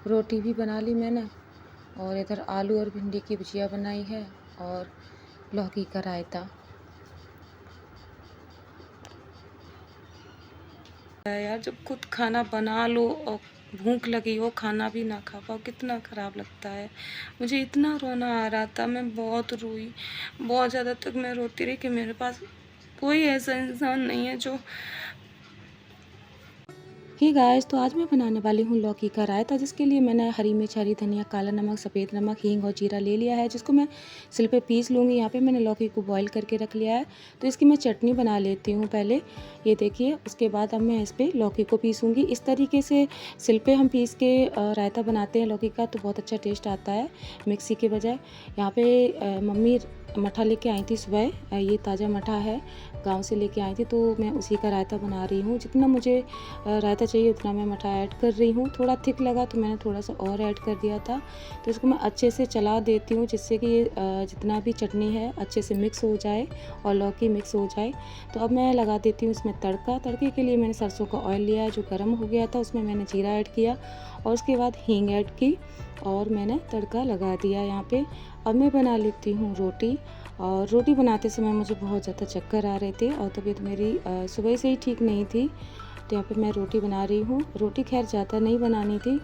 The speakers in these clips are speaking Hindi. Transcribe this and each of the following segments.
रोटी भी बना ली मैंने और इधर आलू और भिंडी की भुजिया बनाई है और लौकी का रायता। यार जब खुद खाना बना लो और भूख लगी हो खाना भी ना खा पाओ कितना ख़राब लगता है। मुझे इतना रोना आ रहा था, मैं बहुत रोई, बहुत ज़्यादा तक मैं रोती रही कि मेरे पास कोई ऐसा इंसान नहीं है जो गाइस। तो आज मैं बनाने वाली हूँ लौकी का रायता, जिसके लिए मैंने हरी मिर्च, हरी धनिया, काला नमक, सफ़ेद नमक, हींग और जीरा ले लिया है, जिसको मैं सिल पे पीस लूँगी। यहाँ पे मैंने लौकी को बॉईल करके रख लिया है, तो इसकी मैं चटनी बना लेती हूँ पहले। ये देखिए, उसके बाद अब मैं इस पर लौकी को पीसूँगी। इस तरीके से सिल पे हम पीस के रायता बनाते हैं लौकी का, तो बहुत अच्छा टेस्ट आता है मिक्सी के बजाय। यहाँ पर मम्मी मठा लेके आई थी सुबह, ये ताज़ा मठा है, गांव से लेके आई थी, तो मैं उसी का रायता बना रही हूँ। जितना मुझे रायता चाहिए उतना मैं मठा ऐड कर रही हूँ। थोड़ा थिक लगा तो मैंने थोड़ा सा और ऐड कर दिया था। तो इसको मैं अच्छे से चला देती हूँ, जिससे कि ये जितना भी चटनी है अच्छे से मिक्स हो जाए और लौकी मिक्स हो जाए। तो अब मैं लगा देती हूँ इसमें तड़का। तड़के के लिए मैंने सरसों का ऑयल लिया है जो गर्म हो गया था, उसमें मैंने जीरा ऐड किया और उसके बाद हींग ऐड की और मैंने तड़का लगा दिया यहाँ पे। अब मैं बना लेती हूँ रोटी, और रोटी बनाते समय मुझे बहुत ज़्यादा चक्कर आ रहे थे और तबीयत मेरी सुबह से ही ठीक नहीं थी। तो यहाँ पे मैं रोटी बना रही हूँ। रोटी खैर ज़्यादा नहीं बनानी थी,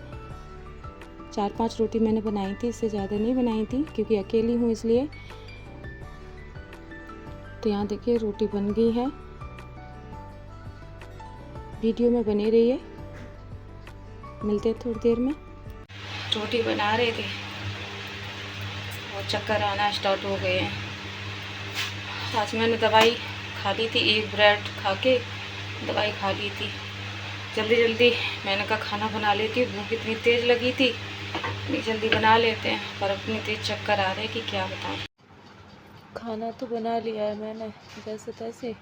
4-5 रोटी मैंने बनाई थी, इससे ज़्यादा नहीं बनाई थी क्योंकि अकेली हूँ इसलिए। तो यहाँ देखिए रोटी बन गई है। वीडियो में बने रहिए, मिलते हैं थोड़ी देर में। रोटी बना रहे थे और चक्कर आना स्टार्ट हो गए हैं। आज मैंने दवाई खा ली थी, एक ब्रेड खा के दवाई खा ली थी। जल्दी जल्दी मैंने कहा खाना बना लेती हूँ, भूख इतनी तेज़ लगी थी, इतनी जल्दी बना लेते हैं, पर अपनी तेज़ चक्कर आ रहे कि क्या बताऊँ। खाना तो बना लिया है मैंने जैसे तैसे।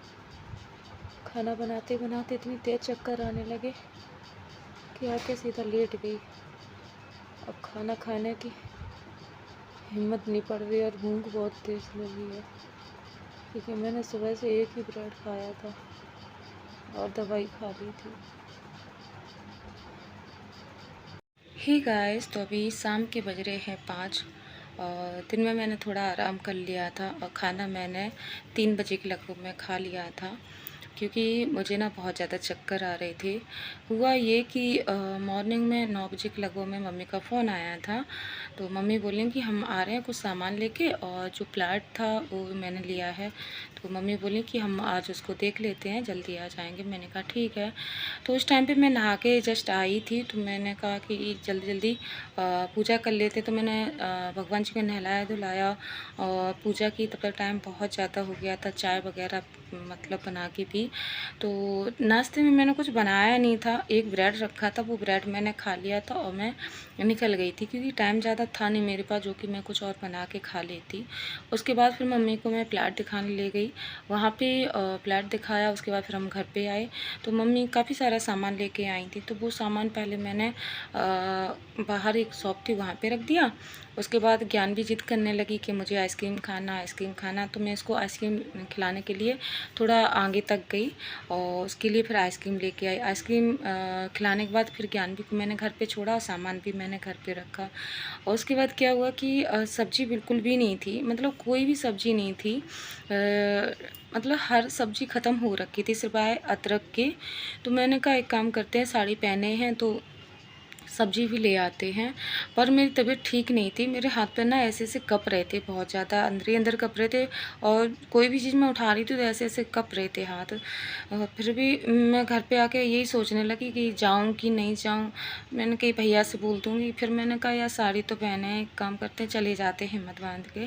खाना बनाते बनाते इतनी तेज़ चक्कर आने लगे कि आके सीधा लेट गई। अब खाना खाने की हिम्मत नहीं पड़ रही और भूख बहुत तेज़ लगी है, क्योंकि मैंने सुबह से एक ही ब्रेड खाया था और दवाई खा ली थी। ही गाइस, तो अभी शाम के बज रहे हैं 5 और दिन में मैंने थोड़ा आराम कर लिया था और खाना मैंने 3 बजे के लगभग में खा लिया था, क्योंकि मुझे ना बहुत ज़्यादा चक्कर आ रहे थे। हुआ ये कि मॉर्निंग में 9 बजे के लगभग में मम्मी का फ़ोन आया था। तो मम्मी बोलें कि हम आ रहे हैं कुछ सामान लेके, और जो प्लाट था वो मैंने लिया है, तो मम्मी बोली कि हम आज उसको देख लेते हैं, जल्दी आ जाएंगे। मैंने कहा ठीक है। तो उस टाइम पे मैं नहा के जस्ट आई थी, तो मैंने कहा कि जल्दी जल्दी पूजा कर लेते। तो मैंने भगवान जी को नहलाया धुलाया और पूजा की। तब तक टाइम बहुत ज़्यादा हो गया था, चाय वगैरह मतलब बना के पी। तो नाश्ते में मैंने कुछ बनाया नहीं था, एक ब्रेड रखा था, वो ब्रेड मैंने खा लिया था और मैं निकल गई थी, क्योंकि टाइम ज़्यादा था नहीं मेरे पास जो कि मैं कुछ और बना के खा लेती। उसके बाद फिर मम्मी को मैं प्लाट दिखाने ले गई, वहाँ पे प्लाट दिखाया। उसके बाद फिर हम घर पे आए, तो मम्मी काफ़ी सारा सामान लेके आई थी। तो वो सामान पहले मैंने बाहर एक शॉप थी वहाँ पे रख दिया। उसके बाद ज्ञान भी जिद करने लगी कि मुझे आइसक्रीम खाना। तो मैं इसको आइसक्रीम खिलाने के लिए थोड़ा आगे तक गई और उसके लिए फिर आइसक्रीम लेके आई। आइसक्रीम खिलाने के बाद फिर ज्ञान भी को मैंने घर पे छोड़ा और सामान भी मैंने घर पे रखा। और उसके बाद क्या हुआ कि सब्ज़ी बिल्कुल भी नहीं थी, मतलब कोई भी सब्ज़ी नहीं थी। मतलब हर सब्ज़ी ख़त्म हो रखी थी सिवाय अदरक के। तो मैंने कहा एक काम करते हैं, साड़ी पहने हैं तो सब्ज़ी भी ले आते हैं। पर मेरी तबीयत ठीक नहीं थी, मेरे हाथ पे ना ऐसे ऐसे कँप रहे थे, बहुत ज़्यादा अंदर ही अंदर कँप रहे थे, और कोई भी चीज़ मैं उठा रही थी तो ऐसे ऐसे कँप रहे थे हाथ। फिर भी मैं घर पे आके यही सोचने लगी कि जाऊँ कि नहीं जाऊँ। मैंने कही भैया से बोल दूँगी। फिर मैंने कहा यार साड़ी तो पहने हैं, एक काम करते हैं चले जाते हैं हिम्मत बांध के।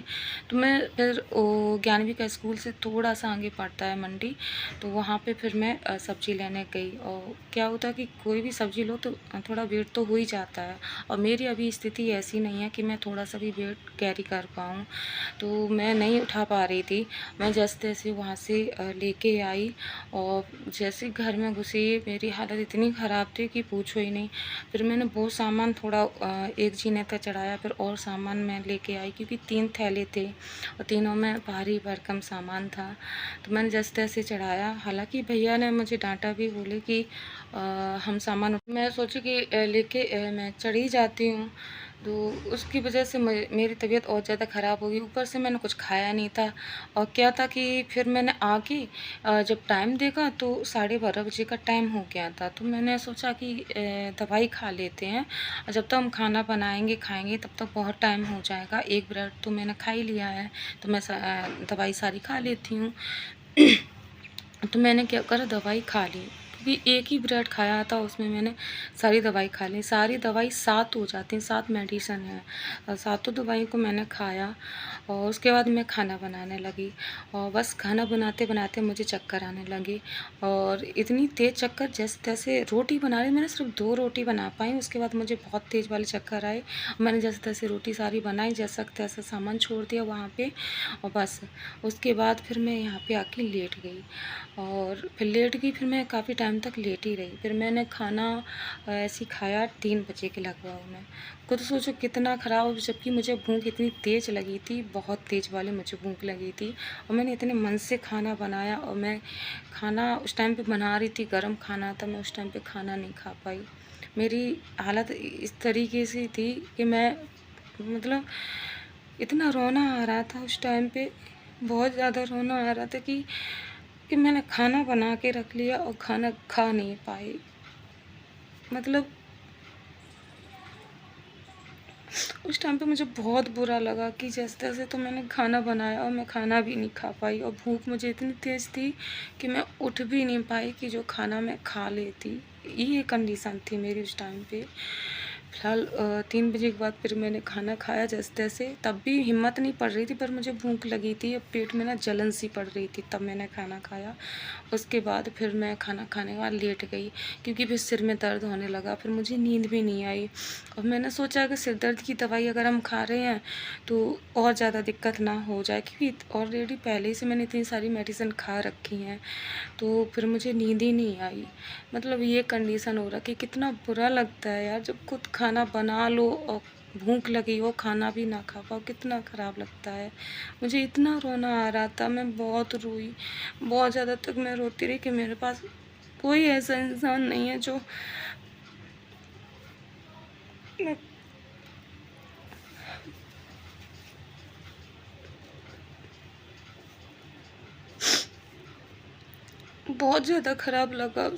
तो मैं फिर ज्ञानवी का स्कूल से थोड़ा सा आगे पड़ता है मंडी, तो वहाँ पे फिर मैं सब्ज़ी लेने गई। और क्या होता है कि कोई भी सब्ज़ी लो तो थोड़ा वेट तो हो ही जाता है, और मेरी अभी स्थिति ऐसी नहीं है कि मैं थोड़ा सा भी वेट कैरी कर पाऊँ, तो मैं नहीं उठा पा रही थी। मैं जैसे तैसे वहाँ से लेके आई, और जैसे घर में घुसी मेरी हालत इतनी ख़राब थी कि पूछो ही नहीं। फिर मैंने वो सामान थोड़ा एक जीने तक चढ़ाया, फिर और सामान मैं लेके आई, क्योंकि 3 थैले थे और तीनों में भारी भरकम सामान था। तो मैंने जैसे तैसे चढ़ाया। हालांकि भैया ने मुझे डांटा भी, बोले कि हम सामान मैं सोची कि लेके मैं चढ़ी जाती हूँ, तो उसकी वजह से मेरी तबीयत और ज़्यादा ख़राब हो गई। ऊपर से मैंने कुछ खाया नहीं था और क्या था कि फिर मैंने आके जब टाइम देखा तो 12:30 बजे का टाइम हो गया था। तो मैंने सोचा कि दवाई खा लेते हैं और जब तक हम खाना बनाएँगे, खाएँगे तब तक बहुत टाइम हो जाएगा। 1 ब्रेड तो मैंने खा ही लिया है, तो मैं दवाई सारी खा लेती हूँ। तो मैंने क्या करा, दवाई खा ली, क्योंकि एक ही ब्रेड खाया था उसमें मैंने सारी दवाई खा ली। सारी दवाई 7 हो जाती हैं, 7 मेडिसिन है और सातों दवाई को मैंने खाया और उसके बाद मैं खाना बनाने लगी और बस खाना बनाते बनाते मुझे चक्कर आने लगे और इतनी तेज़ चक्कर, जैसे तैसे रोटी बना रही, मैंने सिर्फ 2 रोटी बना पाई। उसके बाद मुझे बहुत तेज़ वाले चक्कर आए। मैंने जैसे तैसे रोटी सारी बनाई, जैसा तैसा सामान छोड़ दिया वहाँ पे और बस उसके बाद फिर मैं यहाँ पे आके लेट गई और फिर लेट गई। फिर मैं काफ़ी टाइम तक लेट ही रही। फिर मैंने खाना ऐसे ही खाया 3 बजे के लगभग में। खुद सोचो कितना ख़राब, जबकि मुझे भूख इतनी तेज़ लगी थी, बहुत तेज़ वाली मुझे भूख लगी थी और मैंने इतने मन से खाना बनाया और मैं खाना उस टाइम पे बना रही थी, गरम खाना था, मैं उस टाइम पे खाना नहीं खा पाई। मेरी हालत इस तरीके से थी कि मैं मतलब इतना रोना आ रहा था उस टाइम पे, बहुत ज़्यादा रोना आ रहा था कि मैंने खाना बना के रख लिया और खाना खा नहीं पाई। मतलब उस टाइम पे मुझे बहुत बुरा लगा कि जैसे-तैसे तो मैंने खाना बनाया और मैं खाना भी नहीं खा पाई और भूख मुझे इतनी तेज़ थी कि मैं उठ भी नहीं पाई कि जो खाना मैं खा लेती। ये कंडीशन थी मेरी उस टाइम पे। फिलहाल 3 बजे के बाद फिर मैंने खाना खाया जैसे-तैसे, तब भी हिम्मत नहीं पड़ रही थी, पर मुझे भूख लगी थी और पेट में ना जलन सी पड़ रही थी, तब मैंने खाना खाया। उसके बाद फिर मैं खाना खाने के बाद लेट गई, क्योंकि फिर सिर में दर्द होने लगा, फिर मुझे नींद भी नहीं आई और मैंने सोचा कि सिर दर्द की दवाई अगर हम खा रहे हैं तो और ज़्यादा दिक्कत ना हो जाए, क्योंकि ऑलरेडी पहले ही से मैंने इतनी सारी मेडिसिन खा रखी हैं। तो फिर मुझे नींद ही नहीं आई। मतलब ये कंडीशन हो रहा कि कितना बुरा लगता है यार, जब खुद खाना बना लो और भूख लगी हो, खाना भी ना खा पाओ, कितना ख़राब लगता है। मुझे इतना रोना आ रहा था, मैं बहुत रोई, बहुत ज़्यादा तक मैं रोती रही कि मेरे पास कोई ऐसा इंसान नहीं है जो मैं बहुत ज़्यादा ख़राब लगा।